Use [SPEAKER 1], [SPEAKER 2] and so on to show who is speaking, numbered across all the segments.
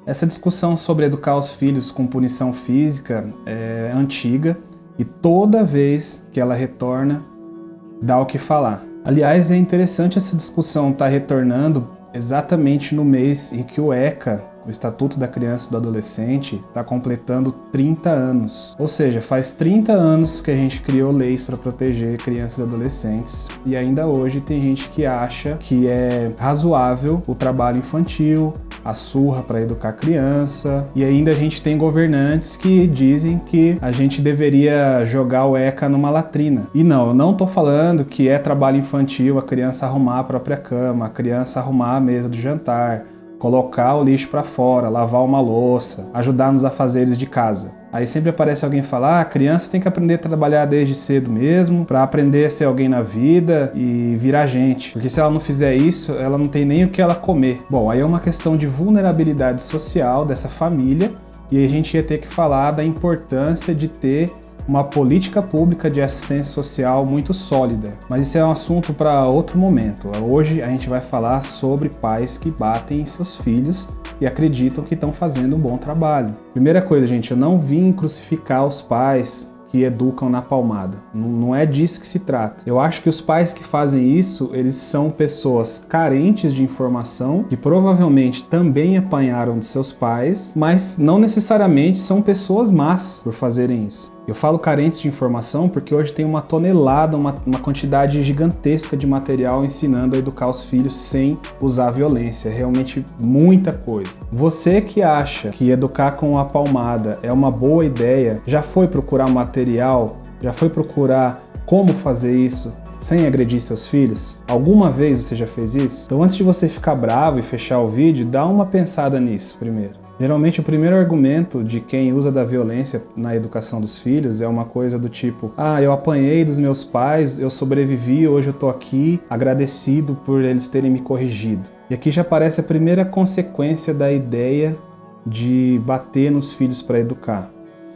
[SPEAKER 1] Essa discussão sobre educar os filhos com punição física é antiga e toda vez que ela retorna, dá o que falar. Aliás, é interessante essa discussão estar retornando exatamente no mês em que o ECA, o Estatuto da Criança e do Adolescente, está completando 30 anos. Ou seja, faz 30 anos que a gente criou leis para proteger crianças e adolescentes e ainda hoje tem gente que acha que é razoável o trabalho infantil, a surra para educar criança, e ainda a gente tem governantes que dizem que a gente deveria jogar o ECA numa latrina. E não, eu não estou falando que é trabalho infantil a criança arrumar a própria cama, a criança arrumar a mesa do jantar, colocar o lixo para fora, lavar uma louça, ajudar nos afazeres de casa. Aí sempre aparece alguém falar, a criança tem que aprender a trabalhar desde cedo mesmo, para aprender a ser alguém na vida e virar gente. Porque se ela não fizer isso, ela não tem nem o que ela comer. Bom, aí é uma questão de vulnerabilidade social dessa família, e aí a gente ia ter que falar da importância de ter uma política pública de assistência social muito sólida. Mas isso é um assunto para outro momento. Hoje a gente vai falar sobre pais que batem em seus filhos e acreditam que estão fazendo um bom trabalho. Primeira coisa, gente, eu não vim crucificar os pais que educam na palmada. Não é disso que se trata. Eu acho que os pais que fazem isso, eles são pessoas carentes de informação, que provavelmente também apanharam de seus pais, mas não necessariamente são pessoas más por fazerem isso. Eu falo carentes de informação porque hoje tem uma tonelada, uma quantidade gigantesca de material ensinando a educar os filhos sem usar violência. É realmente muita coisa. Você que acha que educar com a palmada é uma boa ideia, já foi procurar material? Já foi procurar como fazer isso sem agredir seus filhos? Alguma vez você já fez isso? Então antes de você ficar bravo e fechar o vídeo, dá uma pensada nisso primeiro. Geralmente o primeiro argumento de quem usa da violência na educação dos filhos é uma coisa do tipo: ah, eu apanhei dos meus pais, eu sobrevivi, hoje eu tô aqui, agradecido por eles terem me corrigido. E aqui já aparece a primeira consequência da ideia de bater nos filhos para educar,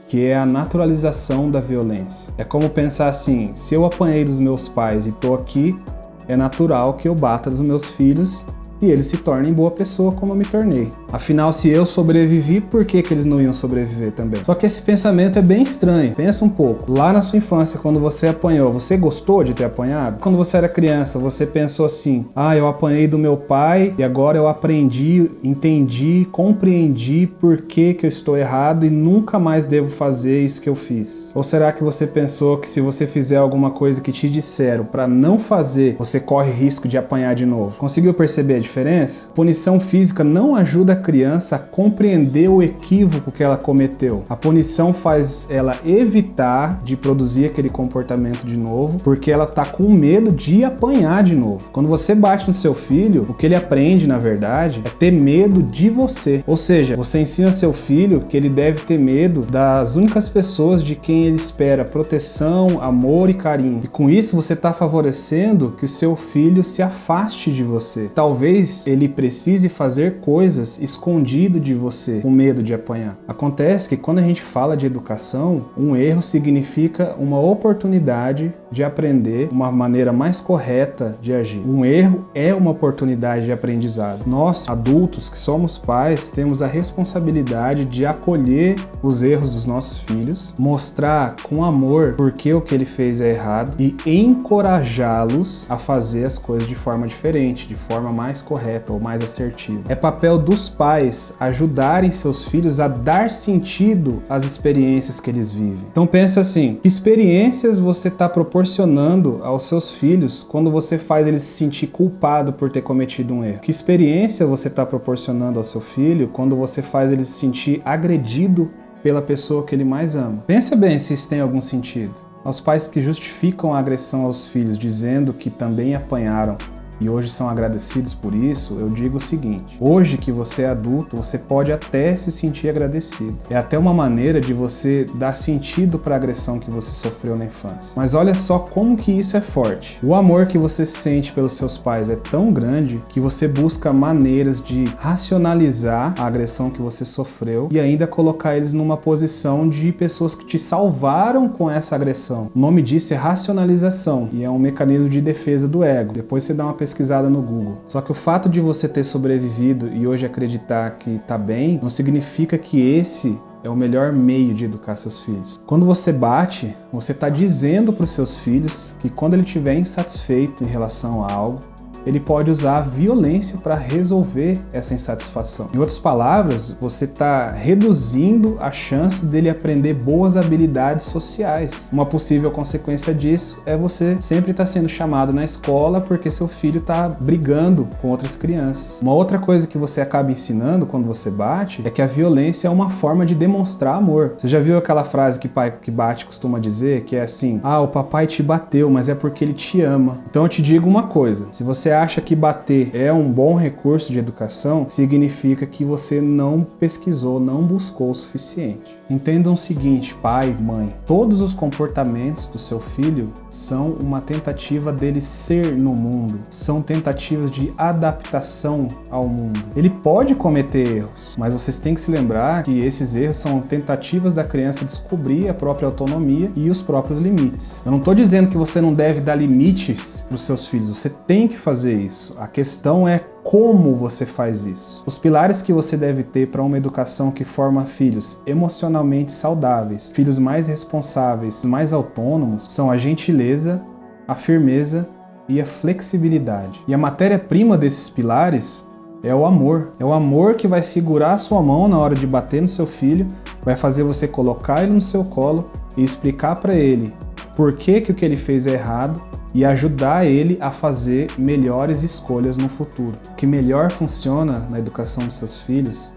[SPEAKER 1] que é a naturalização da violência. É como pensar assim: se eu apanhei dos meus pais e tô aqui, é natural que eu bata dos meus filhos e eles se tornem boa pessoa como eu me tornei. Afinal, se eu sobrevivi, por que eles não iam sobreviver também? Só que esse pensamento é bem estranho. Pensa um pouco. Lá na sua infância, quando você apanhou, você gostou de ter apanhado? Quando você era criança, você pensou assim: ah, eu apanhei do meu pai e agora eu aprendi, entendi, compreendi por que eu estou errado e nunca mais devo fazer isso que eu fiz? Ou será que você pensou que se você fizer alguma coisa que te disseram para não fazer, você corre risco de apanhar de novo? Conseguiu perceber a diferença? Punição física não ajuda a criança a compreender o equívoco que ela cometeu. A punição faz ela evitar de produzir aquele comportamento de novo, porque ela tá com medo de apanhar de novo. Quando você bate no seu filho, o que ele aprende, na verdade, é ter medo de você. Ou seja, você ensina seu filho que ele deve ter medo das únicas pessoas de quem ele espera proteção, amor e carinho. E com isso você está favorecendo que o seu filho se afaste de você. Talvez ele precise fazer coisas escondido de você, com medo de apanhar. Acontece que quando a gente fala de educação, um erro significa uma oportunidade de aprender uma maneira mais correta de agir. Um erro é uma oportunidade de aprendizado. Nós, adultos que somos pais, temos a responsabilidade de acolher os erros dos nossos filhos, mostrar com amor por que o que ele fez é errado e encorajá-los a fazer as coisas de forma diferente, de forma mais correta ou mais assertiva. É papel dos pais ajudarem seus filhos a dar sentido às experiências que eles vivem. Então pensa assim: que experiências você está proporcionando aos seus filhos quando você faz ele se sentir culpado por ter cometido um erro? Que experiência você está proporcionando ao seu filho quando você faz ele se sentir agredido pela pessoa que ele mais ama? Pensa bem se isso tem algum sentido. Aos pais que justificam a agressão aos filhos dizendo que também apanharam e hoje são agradecidos por isso, eu digo o seguinte: hoje que você é adulto, você pode até se sentir agradecido. É até uma maneira de você dar sentido para a agressão que você sofreu na infância. Mas olha só como que isso é forte. O amor que você sente pelos seus pais é tão grande que você busca maneiras de racionalizar a agressão que você sofreu e ainda colocar eles numa posição de pessoas que te salvaram com essa agressão. O nome disso é racionalização e é um mecanismo de defesa do ego. Depois você dá uma pesquisada no Google. Só que o fato de você ter sobrevivido e hoje acreditar que tá bem, não significa que esse é o melhor meio de educar seus filhos. Quando você bate, você está dizendo para os seus filhos que quando ele estiver insatisfeito em relação a algo, ele pode usar a violência para resolver essa insatisfação. Em outras palavras, você está reduzindo a chance dele aprender boas habilidades sociais. Uma possível consequência disso é você sempre estar sendo chamado na escola porque seu filho está brigando com outras crianças. Uma outra coisa que você acaba ensinando quando você bate é que a violência é uma forma de demonstrar amor. Você já viu aquela frase que pai que bate costuma dizer, que é assim: ah, o papai te bateu, mas é porque ele te ama. Então eu te digo uma coisa, se você acha que bater é um bom recurso de educação, significa que você não pesquisou, não buscou o suficiente. Entendam o seguinte, pai, mãe, todos os comportamentos do seu filho são uma tentativa dele ser no mundo, são tentativas de adaptação ao mundo. Ele pode cometer erros, mas vocês têm que se lembrar que esses erros são tentativas da criança descobrir a própria autonomia e os próprios limites. Eu não estou dizendo que você não deve dar limites para os seus filhos, você tem que fazer isso. A questão é como você faz isso. Os pilares que você deve ter para uma educação que forma filhos emocionalmente saudáveis, filhos mais responsáveis, mais autônomos, são a gentileza, a firmeza e a flexibilidade. E a matéria-prima desses pilares é o amor. É o amor que vai segurar a sua mão na hora de bater no seu filho, vai fazer você colocar ele no seu colo e explicar para ele por que o que ele fez é errado e ajudar ele a fazer melhores escolhas no futuro. O que melhor funciona na educação dos seus filhos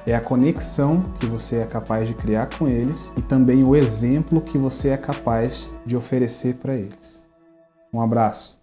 [SPEAKER 1] é a conexão que você é capaz de criar com eles e também o exemplo que você é capaz de oferecer para eles. Um abraço.